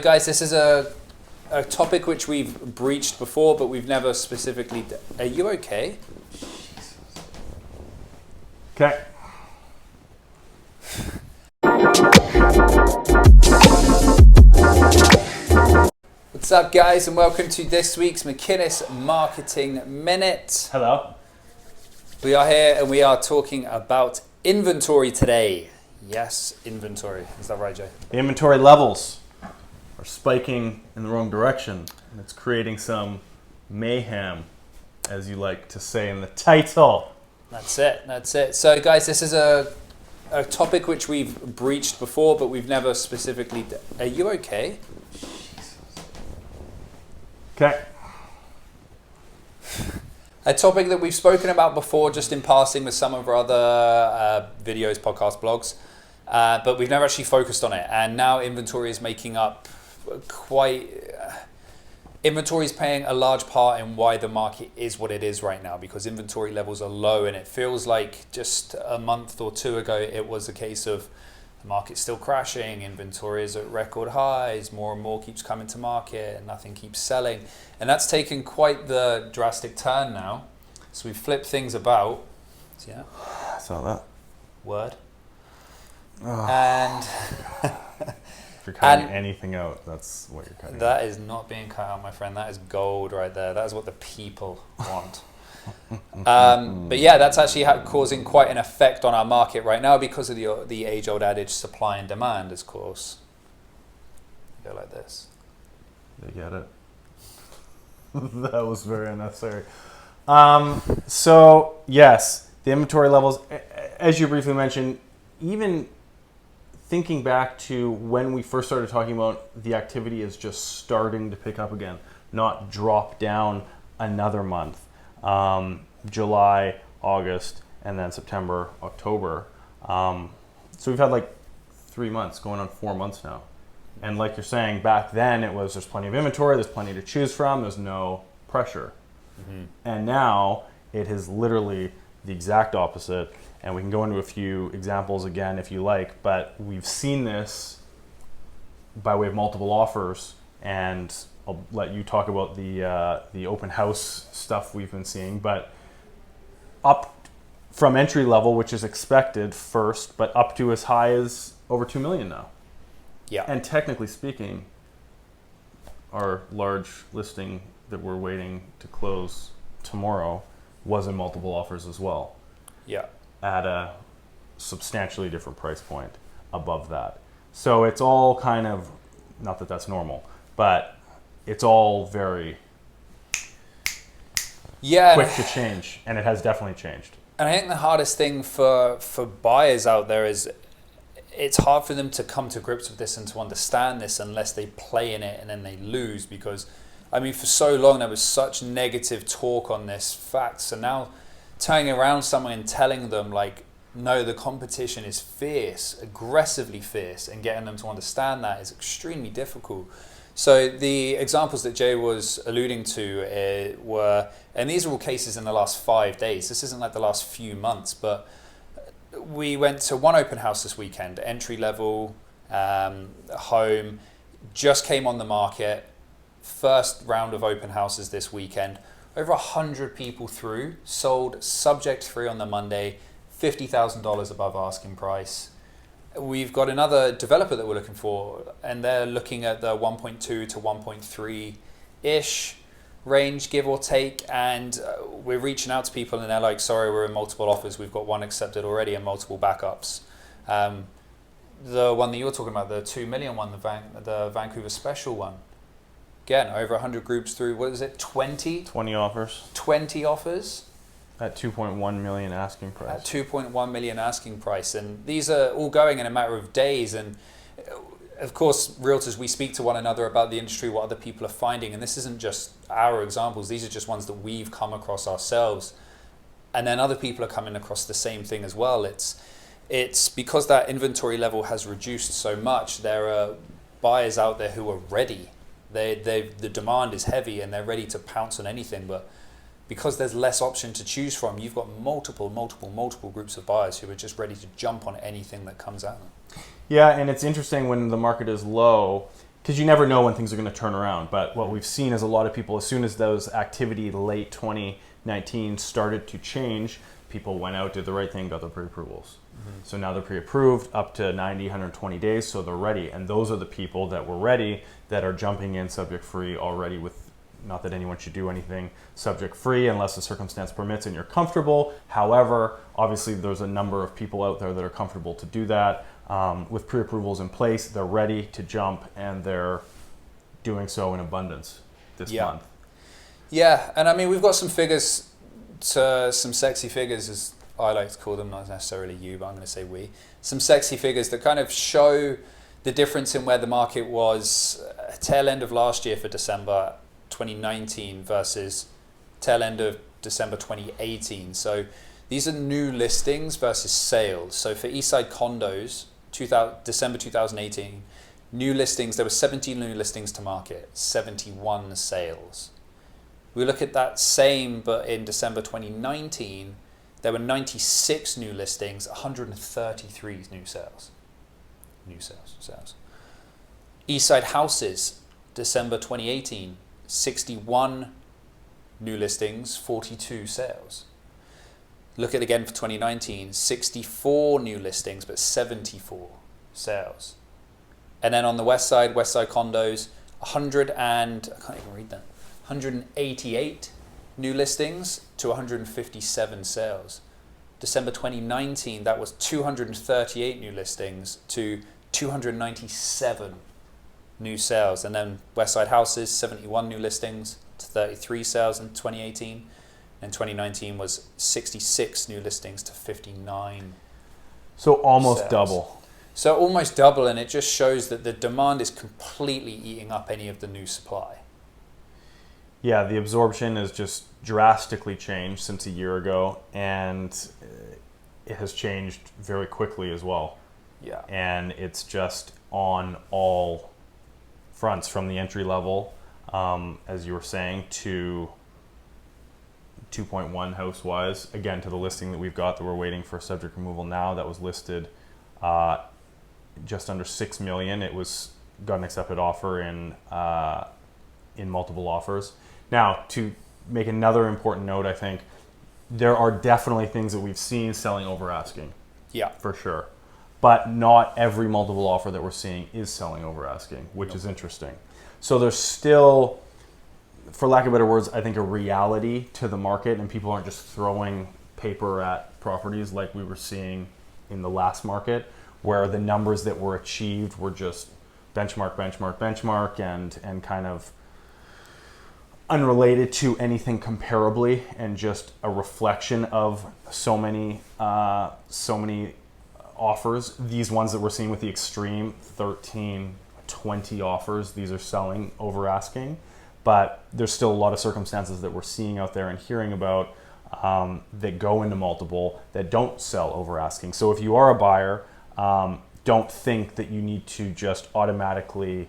Guys, this is a topic which we've breached before, but we've never specifically... Are you okay? Okay. What's up, guys, and welcome to this week's McInnes Marketing Minute. Hello. We are here and we are talking about inventory today. Yes, inventory. Is that right, Jay? The inventory levels are spiking in the wrong direction, and it's creating some mayhem, as you like to say in the title. That's it. So, guys, this is a topic which we've breached before, but we've never specifically... Are you okay? Okay. A topic that we've spoken about before, just in passing with some of our other videos, podcasts, blogs, but we've never actually focused on it. And now inventory is making up inventory is playing a large part in why the market is what it is right now, because inventory levels are low, and it feels like just a month or two ago it was a case of the market's still crashing, inventory is at record highs, more and more keeps coming to market, and nothing keeps selling. And that's taken quite the drastic turn now. So we've flipped things about. So yeah. I saw that. Word. Oh. And if you're cutting anything out, that's what you're cutting that out. is not being cut out, my friend. That is gold right there. That is what the people want. But yeah, that's actually causing quite an effect on our market right now because of the age-old adage, supply and demand, of course. Go like this. You get it? That was very unnecessary. So, yes, the inventory levels, as you briefly mentioned, even thinking back to when we first started talking about the activity is just starting to pick up again, not drop down another month. July, August, and then September, October. So we've had like 3 months, going on 4 months now. And like you're saying, back then it was there's plenty of inventory, there's plenty to choose from, there's no pressure. Mm-hmm. And now it is literally the exact opposite. And we can go into a few examples again if you like, but we've seen this by way of multiple offers, and I'll let you talk about the open house stuff we've been seeing, but up from entry level, which is expected first, but up to as high as over 2 million now. Yeah. And technically speaking, our large listing that we're waiting to close tomorrow was in multiple offers as well. Yeah. At a substantially different price point above that. So it's all kind of, not that that's normal, but it's all very quick to change, and it has definitely changed. And I think the hardest thing for buyers out there is it's hard for them to come to grips with this and to understand this unless they play in it and then they lose, because I mean, for so long there was such negative talk on this fact. So now turning around someone and telling them like, no, the competition is fierce, aggressively fierce, and getting them to understand that is extremely difficult. So the examples that Jay was alluding to were, and these are all cases in the last 5 days. This isn't like the last few months, but we went to one open house this weekend, entry level, home, just came on the market. First round of open houses this weekend. Over 100 people through, sold subject free on the Monday, $50,000 above asking price. We've got another developer that we're looking for, and they're looking at the 1.2 to 1.3-ish range, give or take, and we're reaching out to people and they're like, sorry, we're in multiple offers, we've got one accepted already and multiple backups. The one that you're talking about, the 2 million one, the Vancouver special one, again, over 100 groups through, what is it, 20? 20 offers. 20 offers. At 2.1 million asking price. At 2.1 million asking price. And these are all going in a matter of days. And of course, realtors, we speak to one another about the industry, what other people are finding. And this isn't just our examples. These are just ones that we've come across ourselves. And then other people are coming across the same thing as well. It's because that inventory level has reduced so much. There are buyers out there who are ready. The demand is heavy and they're ready to pounce on anything. But because there's less option to choose from, you've got multiple groups of buyers who are just ready to jump on anything that comes at them. Yeah, and it's interesting when the market is low, because you never know when things are going to turn around. But what we've seen is a lot of people, as soon as those activity late 2019 started to change, people went out, did the right thing, got their pre-approvals. So now they're pre-approved up to 90, 120 days, so they're ready. And those are the people that were ready that are jumping in subject free already with, not that anyone should do anything subject free unless the circumstance permits and you're comfortable. However, obviously there's a number of people out there that are comfortable to do that. With pre-approvals in place, they're ready to jump, and they're doing so in abundance this month. Yeah, and I mean, we've got some figures, some sexy figures, as I like to call them, not necessarily you, but I'm going to say we. Some sexy figures that kind of show the difference in where the market was tail end of last year for December 2019 versus tail end of December 2018. So these are new listings versus sales. So for Eastside Condos, December 2018, new listings, there were 17 new listings to market, 71 sales. We look at that same, but in December 2019, there were 96 new listings, 133 new sales. Sales. Eastside Houses, December 2018, 61 new listings, 42 sales. Look at it again for 2019, 64 new listings, but 74 sales. And then on the Westside Condos, 188 new listings to 157 sales. December 2019, that was 238 new listings to 297 new sales. And then Westside Houses, 71 new listings to 33 sales in 2018. And 2019 was 66 new listings to 59. So almost sales. double. So almost double, and it just shows that the demand is completely eating up any of the new supply. Yeah, the absorption has just drastically changed since a year ago, and it has changed very quickly as well. Yeah. And it's just on all fronts, from the entry level, as you were saying, to 2.1 house-wise, again, to the listing that we've got that we're waiting for subject removal now, that was listed just under $6 million. It got an accepted offer in multiple offers. Now, to make another important note, I think there are definitely things that we've seen selling over asking. Yeah. For sure. But not every multiple offer that we're seeing is selling over asking, which is interesting. So there's still, for lack of better words, I think a reality to the market, and people aren't just throwing paper at properties like we were seeing in the last market, where the numbers that were achieved were just benchmark, and kind of unrelated to anything comparably, and just a reflection of so many offers. These ones that we're seeing with the extreme 13, 20 offers, these are selling over asking. But there's still a lot of circumstances that we're seeing out there and hearing about that go into multiple that don't sell over asking. So if you are a buyer, don't think that you need to just automatically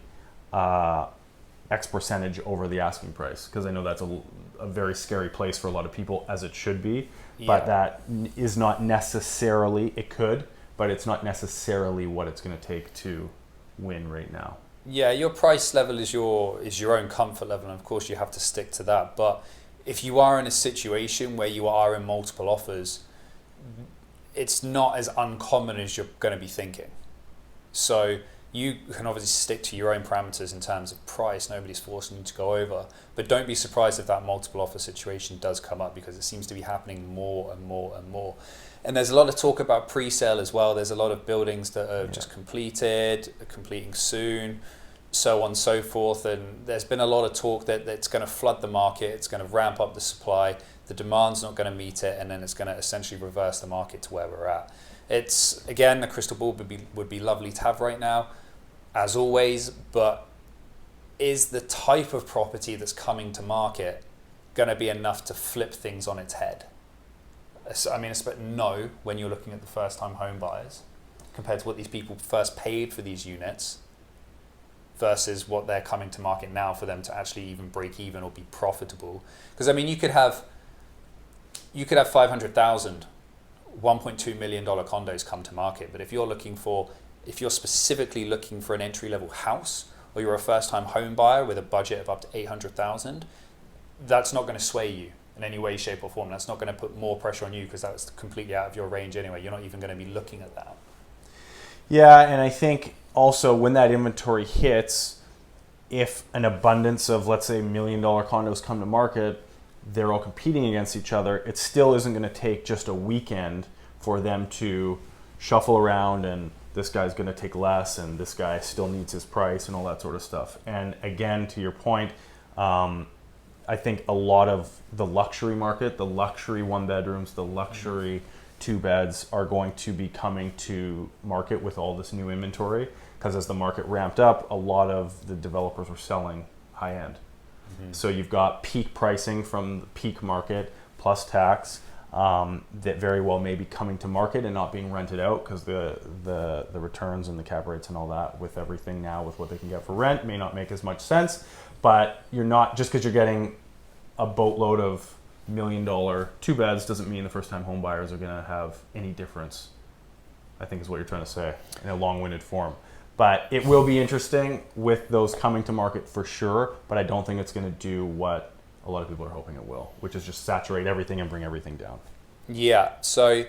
X percentage over the asking price, because I know that's a very scary place for a lot of people, as it should be. Yeah. But that is not necessarily, it could, but it's not necessarily what it's going to take to win right now. Yeah, your price level is your own comfort level, and of course you have to stick to that. But if you are in a situation where you are in multiple offers, it's not as uncommon as you're going to be thinking. So you can obviously stick to your own parameters in terms of price. Nobody's forcing you to go over. But don't be surprised if that multiple offer situation does come up, because it seems to be happening more and more and more. And there's a lot of talk about pre-sale as well. There's a lot of buildings that are just completed, completing soon, so on and so forth. And there's been a lot of talk that it's going to flood the market, it's going to ramp up the supply, the demand's not going to meet it, and then it's going to essentially reverse the market to where we're at. It's, again, the crystal ball would be lovely to have right now, as always, but is the type of property that's coming to market going to be enough to flip things on its head? I mean, no, when you're looking at the first-time home buyers, compared to what these people first paid for these units versus what they're coming to market now for them to actually even break even or be profitable. Because, I mean, you could have 500,000, $1.2 million condos come to market, but if you're specifically looking for an entry-level house, or you're a first-time home buyer with a budget of up to $800,000, that's not going to sway you in any way, shape, or form. That's not going to put more pressure on you because that's completely out of your range anyway. You're not even going to be looking at that. Yeah, and I think also when that inventory hits, if an abundance of, let's say, $1 million condos come to market, they're all competing against each other, it still isn't going to take just a weekend for them to shuffle around and this guy's going to take less and this guy still needs his price and all that sort of stuff. And again, to your point, I think a lot of the luxury market, the luxury one bedrooms, the luxury two beds are going to be coming to market with all this new inventory, because as the market ramped up, a lot of the developers were selling high end. Mm-hmm. So you've got peak pricing from the peak market plus tax that very well may be coming to market and not being rented out, because the returns and the cap rates and all that with everything now with what they can get for rent may not make as much sense. But you're not, just because you're getting a boatload of $1 million two beds doesn't mean the first time home buyers are going to have any difference, I think is what you're trying to say in a long-winded form. But it will be interesting with those coming to market for sure, but I don't think it's going to do what a lot of people are hoping it will, which is just saturate everything and bring everything down. Yeah, so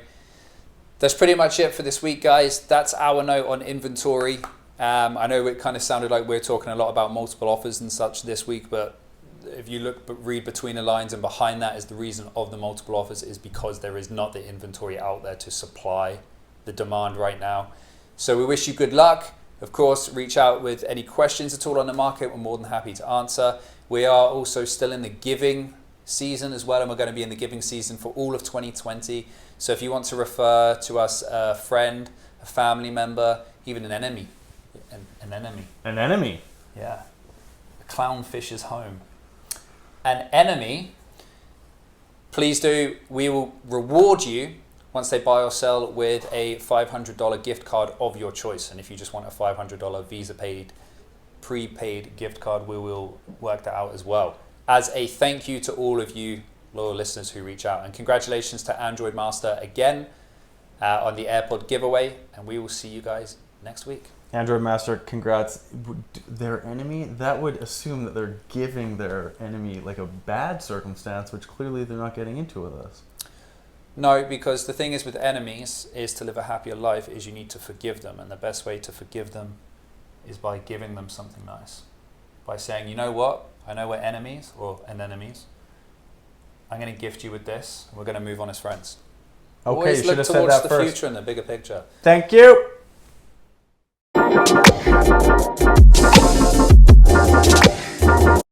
that's pretty much it for this week, guys. That's our note on inventory. I know it kind of sounded like we're talking a lot about multiple offers and such this week, but if you read between the lines, and behind that is the reason of the multiple offers is because there is not the inventory out there to supply the demand right now. So we wish you good luck. Of course, reach out with any questions at all on the market. We're more than happy to answer. We are also still in the giving season as well, and we're going to be in the giving season for all of 2020. So if you want to refer to us a friend, a family member, even an enemy. An enemy? Yeah. A clownfish's home. An enemy, please do. We will reward you once they buy or sell with a $500 gift card of your choice. And if you just want a $500 Visa paid, prepaid gift card, we will work that out as well. As a thank you to all of you loyal listeners who reach out. And congratulations to Android Master again on the AirPod giveaway. And we will see you guys next week. Android Master, congrats. Their enemy? That would assume that they're giving their enemy like a bad circumstance, which clearly they're not getting into with us. No, because the thing is with enemies is to live a happier life is you need to forgive them. And the best way to forgive them is by giving them something nice. By saying, you know what? I know we're enemies or anemones. I'm going to gift you with this. We're going to move on as friends. Okay, Always you should look have said towards that the first. future and the bigger picture. Thank you.